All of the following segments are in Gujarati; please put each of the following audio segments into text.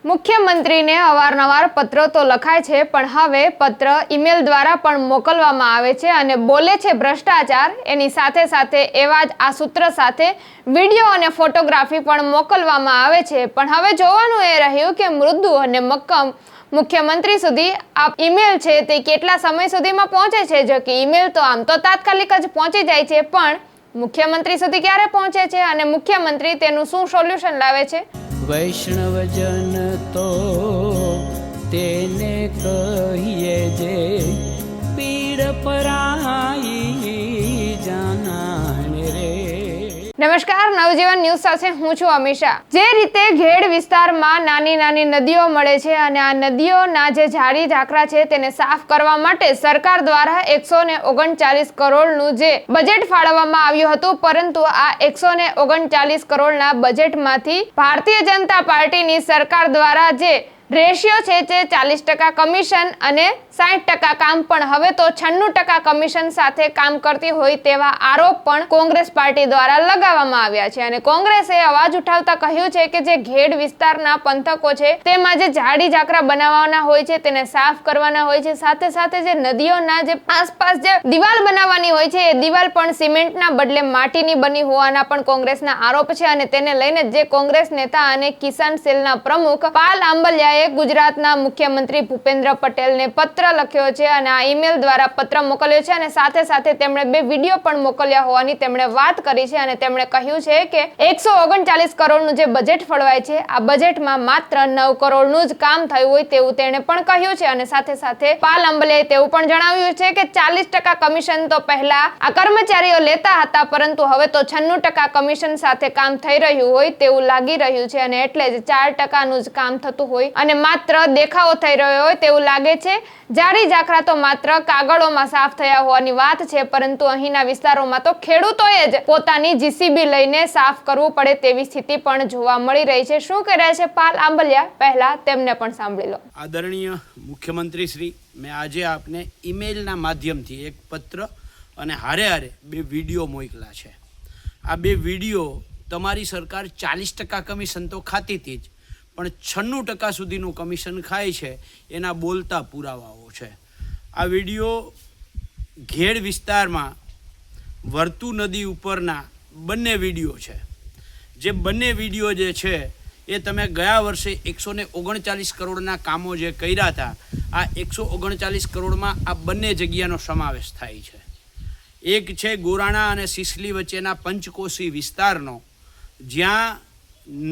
મુખ્યમંત્રીને અવારનવાર પત્રો તો લખાય છે, પણ હવે પત્ર ઈમેલ દ્વારા પણ મોકલવામાં આવે છે અને બોલે છે ભ્રષ્ટાચાર. એની સાથે સાથે એવા જ આ સૂત્ર સાથે વિડીયો અને ફોટોગ્રાફી પણ મોકલવામાં આવે છે. પણ હવે જોવાનું એ રહ્યું કે મૃદુ અને મક્કમ મુખ્યમંત્રી સુધી આ ઈમેલ છે તે કેટલા સમય સુધીમાં પહોંચે છે. જો કે ઈમેલ તો આમ તો તાત્કાલિક જ પહોંચી જાય છે, પણ મુખ્યમંત્રી સુધી ક્યારે પહોંચે છે અને મુખ્યમંત્રી તેનું શું સોલ્યુશન લાવે છે? વૈષ્ણવજન તો તેને કહીએ જે પીડ પરાઈ જાનાને રે. નમસ્કાર, નવજીવન ન્યૂઝ સાથે હું છું અમીષા. જે રીતે ઘેડ વિસ્તારમાં નાની નાની નદીઓ મળે છે અને આ નદીઓના જે ઝાડી ઝાકરા છે તેને સાફ કરવા માટે સરકાર દ્વારા 139 કરોડનું જે બજેટ ફાળવવામાં આવ્યું હતું, પરંતુ આ 139 કરોડના બજેટમાંથી ભારતીય જનતા પાર્ટીની સરકાર દ્વારા જે રેશિયો છે તે 40% કમિશન અને 60% કામ, પણ હવે તો 96% કમિશન સાથે કામ કરતી હોય તેવા આરોપ પણ કોંગ્રેસ પાર્ટી દ્વારા લગાવવામાં આવ્યા છે. અને કોંગ્રેસે અવાજ ઉઠાવતા કહ્યું છે કે જે ઘેડ વિસ્તારના પંથકો છે તેમાં જે ઝાડી ઝાકરા બનાવવાના હોય છે તેને સાફ કરવાના હોય છે, સાથે સાથે જે નદીઓના જે આસપાસ જે દિવાલ બનાવવાની હોય છે એ દિવાલ પણ સિમેન્ટના બદલે માટીની બની હોવાના પણ કોંગ્રેસના આરોપ છે. અને તેને લઈને જે કોંગ્રેસ નેતા અને કિસાન સેલના પ્રમુખ પાલ આંબલિયાએ ગુજરાતના મુખ્યમંત્રી ભૂપેન્દ્ર પટેલને પત્ર લખ્યો છે અને આ ઈમેલ દ્વારા પત્ર મોકલ્યો છે અને સાથે સાથે તેમણે 2 વિડીયો પણ મોકલ્યા હોવાની તેમણે વાત કરી છે. અને તેમણે કહ્યું છે કે 139 કરોડનું જે બજેટ ફળવાય છે આ બજેટમાં માત્ર 9 કરોડનું જ કામ થયું હોય તેવું તેણે પણ કહ્યું છે. અને સાથે સાથે પાલ આંબલિયાએ તેવું પણ જણાવ્યું છે કે 40% કમિશન તો પહેલા આ કર્મચારીઓ લેતા હતા, પરંતુ હવે તો 96% કમિશન સાથે કામ થઈ રહ્યું હોય તેવું લાગી રહ્યું છે અને એટલે જ 4%નું જ કામ થતું હોય અને માત્ર દેખાવો થઈ રહ્યો હોય તેવું લાગે છે. ઝાડી ઝાકરા તો માત્ર કાગળોમાં સાફ થયા હોવાની વાત છે, પરંતુ અહીંના વિસ્તારોમાં તો ખેડૂતોએ જ પોતાની જીસીબી લઈને સાફ કરવું પડે તેવી સ્થિતિ પણ જોવા મળી રહી છે. શું કહે છે પાલ આંબલિયા, પહેલા તેમને પણ સાંભળી લો. આદરણીય મુખ્યમંત્રી શ્રી, મેં આજે આપને ઈમેલના માધ્યમથી એક પત્ર અને હારે 2 વિડીયો મોકલા છે. આ 2 વિડીયો તમારી સરકાર 40% કમિશન તો ખાતી હતી જ, પણ 96% સુધીનું કમિશન ખાય છે એના બોલતા પુરાવાઓ છે. આ વિડીયો ઘેડ વિસ્તારમાં વર્તુ નદી ઉપરના બંને વિડીયો છે. જે બંને વિડીયો જે છે એ તમે ગયા વર્ષે 139 કરોડના કામો જે કર્યા હતા, આ 139 કરોડમાં આ બંને જગ્યાનો સમાવેશ થાય છે. એક છે ગોરાણા અને સિસલી વચ્ચેના પંચકોશી વિસ્તારનો, જ્યાં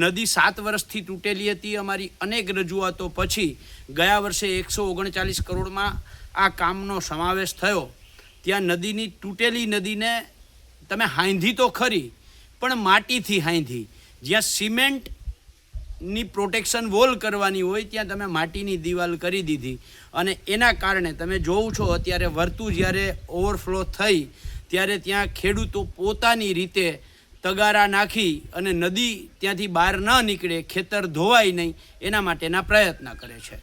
નદી 7 વર્ષથી તૂટેલી હતી. અમારી અનેક રજૂઆતો પછી ગયા વર્ષે 139 કરોડમાં આ કામનો સમાવેશ થયો. ત્યાં નદીની તૂટેલી નદીને તમે હાંધી તો ખરી, પણ માટીથી હાંધી. જ્યાં સિમેન્ટની પ્રોટેક્શન વોલ કરવાની હોય ત્યાં તમે માટીની દિવાલ કરી દીધી અને એના કારણે તમે જોવો છો અત્યારે વર્તુ જ્યારે ઓવરફ્લો થઈ ત્યારે ત્યાં ખેડૂતો પોતાની રીતે તગારા નાખી અને નદી ત્યાંથી બહાર ન નીકળે, ખેતર ધોવાય નહીં એના માટેના પ્રયત્ન કરે છે.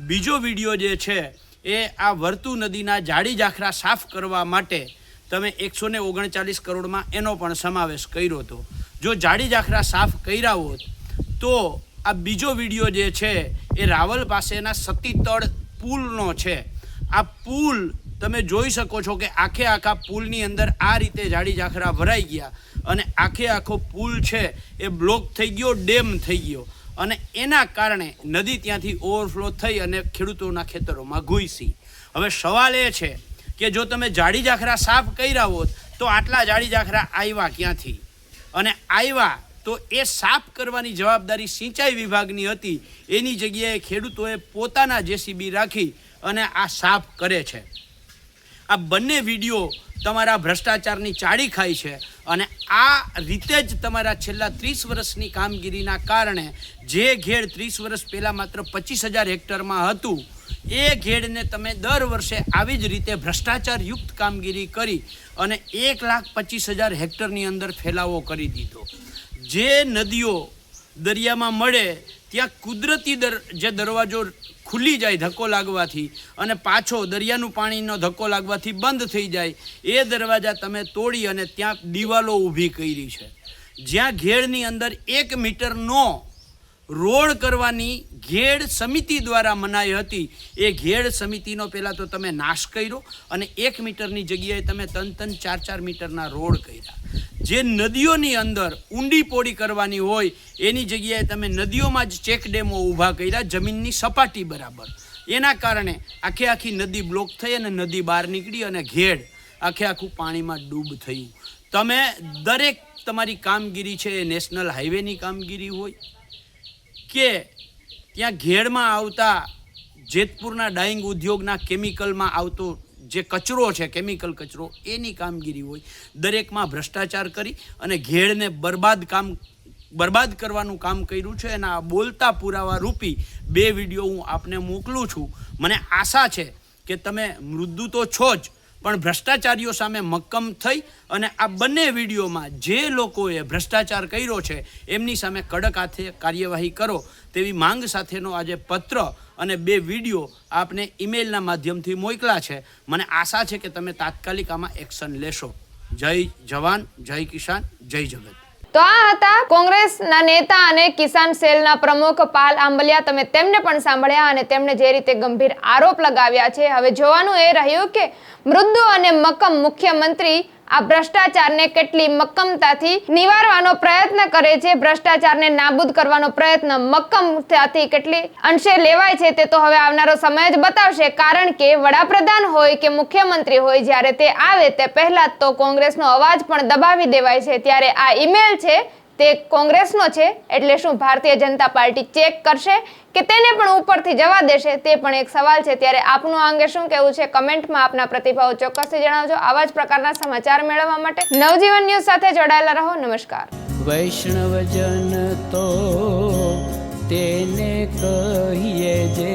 બીજો વિડીયો જે છે એ આ વર્તુ નદીના ઝાડી ઝાખરા સાફ કરવા માટે તમે 139 કરોડમાં એનો પણ સમાવેશ કર્યો હતો. જો ઝાડી ઝાખરા સાફ કર્યા હોત તો આ બીજો વિડીયો જે છે એ રાવલ પાસેના સતીતળ પુલનો છે. આ પુલ તમે જોઈ શકો છો કે આખા પુલની અંદર આ રીતે ઝાડી ઝાખરા ભરાઈ ગયા અને આખો પુલ છે એ બ્લોક થઈ ગયો, ડેમ થઈ ગયો અને એના કારણે નદી ત્યાંથી ઓવરફ્લો થઈ અને ખેડૂતોના ખેતરોમાં ઘૂસી. હવે સવાલ એ છે કે જો તમે ઝાડી ઝાખરા સાફ કર્યા હોત તો આટલા ઝાડી ઝાખરા આવ્યા ક્યાંથી? અને આવ્યા તો એ સાફ કરવાની જવાબદારી સિંચાઈ વિભાગની હતી, એની જગ્યાએ ખેડૂતોએ પોતાના જેસીબી રાખી અને આ સાફ કરે છે. આ બંને વિડીયો તમારા ભ્રષ્ટાચારની ચાડી ખાય છે અને આ રીતે જ તમારા છેલ્લા 30 વર્ષની કામગીરીના કારણે જે ઘેડ 30 વર્ષ પહેલાં માત્ર 25,000 હેક્ટરમાં હતું એ ઘેડને તમે દર વર્ષે આવી જ રીતે ભ્રષ્ટાચારયુક્ત કામગીરી કરી અને 1,25,000 હેક્ટરની અંદર ફેલાવો કરી દીધો. જે નદીઓ દરિયામાં મળે ત્યાં કુદરતી જે દરવાજો ખુલ્લી જાય ધક્કો લાગવાથી અને પાછો દરિયાનું પાણીનો ધક્કો લાગવાથી બંધ થઈ જાય, એ દરવાજા તમે તોડી અને ત્યાં દિવાલો ઊભી કરી છે. જ્યાં ઘેડની અંદર 1 મીટરનો રોડ કરવાની ઘેડ સમિતિ દ્વારા મનાઈ હતી, એ ઘેડ સમિતિનો પહેલાં તો તમે નાશ કર્યો અને 1 મીટરની જગ્યાએ તમે 3-3, 4-4 મીટરના રોડ કર્યા. જે નદીઓની અંદર ઊંડી પોળી કરવાની હોય એની જગ્યાએ તમે નદીઓમાં જ ચેક ડેમો ઊભા કર્યા જમીનની સપાટી બરાબર. એના કારણે આખી નદી બ્લોક થઈ અને નદી બહાર નીકળી અને ઘેડ આખું પાણીમાં ડૂબ થયું. તમે દરેક તમારી કામગીરી છે એ નેશનલ હાઈવેની કામગીરી હોય કે ત્યાં ઘેડમાં આવતા જેતપુરના ડાઈંગ ઉદ્યોગના કેમિકલમાં આવતો જે કચરો છે, કેમિકલ કચરો, એની કામગીરી હોય, દરેકમાં ભ્રષ્ટાચાર કરી અને ઘેડને બરબાદ કરવાનું કામ કર્યું છે. એના બોલતા પુરાવા રૂપી 2 વિડીયો હું આપને મોકલું છું. મને આશા છે કે તમે મૃદુ તો છો જ, પણ ભ્રષ્ટાચારીઓ સામે મક્કમ થઈ અને આ બંને વિડીયોમાં જે લોકોએ ભ્રષ્ટાચાર કર્યો છે એમની સામે કડક હાથે કાર્યવાહી કરો તેવી માંગ સાથેનો આજે પત્ર અને 2 વિડીયો આપને ઈમેલના માધ્યમથી મોકલા છે. મને આશા છે કે તમે તાત્કાલિક આમાં એક્શન લેશો. જય જવાન, જય કિસાન, જય જગત. તો આ હતા કોંગ્રેસના નેતા અને કિસાન સેલના પ્રમુખ પાલ આંબલિયા. તમે તેમને પણ સાંભળ્યા અને તેમણે જે રીતે ગંભીર આરોપ લગાવ્યા છે. હવે જોવાનું એ રહ્યું કે મૃદુ અને મક્કમ મુખ્યમંત્રી આ ભ્રષ્ટાચારને કેટલી મક્કમતાથી નિવારવાનો પ્રયત્ન કરે છે, ભ્રષ્ટાચારને નાબૂદ કરવાનો પ્રયત્ન મક્કમતાથી કેટલી અંશે લેવાય છે તે તો હવે આવનારો સમય જ બતાવશે. કારણ કે વડાપ્રધાન હોય કે મુખ્યમંત્રી હોય, જ્યારે તે આવે તે પહેલા તો કોંગ્રેસનો અવાજ પણ દબાવી દેવાય છે. ત્યારે આ ઈમેલ છે તે કોંગ્રેસનો છે, એટલે શું ભારતીય જનતા પાર્ટી ચેક કરશે કે તેને પણ ઉપરથી જવા દેશે, તે પણ એક સવાલ છે. ત્યારે આપનું આ અંગે શું કહેવું છે, કમેન્ટમાં આપના પ્રતિભાવો ચોક્કસથી જણાવજો. આવા જ પ્રકારના સમાચાર મેળવવા માટે નવજીવન ન્યૂઝ સાથે જોડાયેલા રહો. નમસ્કાર. વૈષ્ણવજન તો તેને કહીએ જે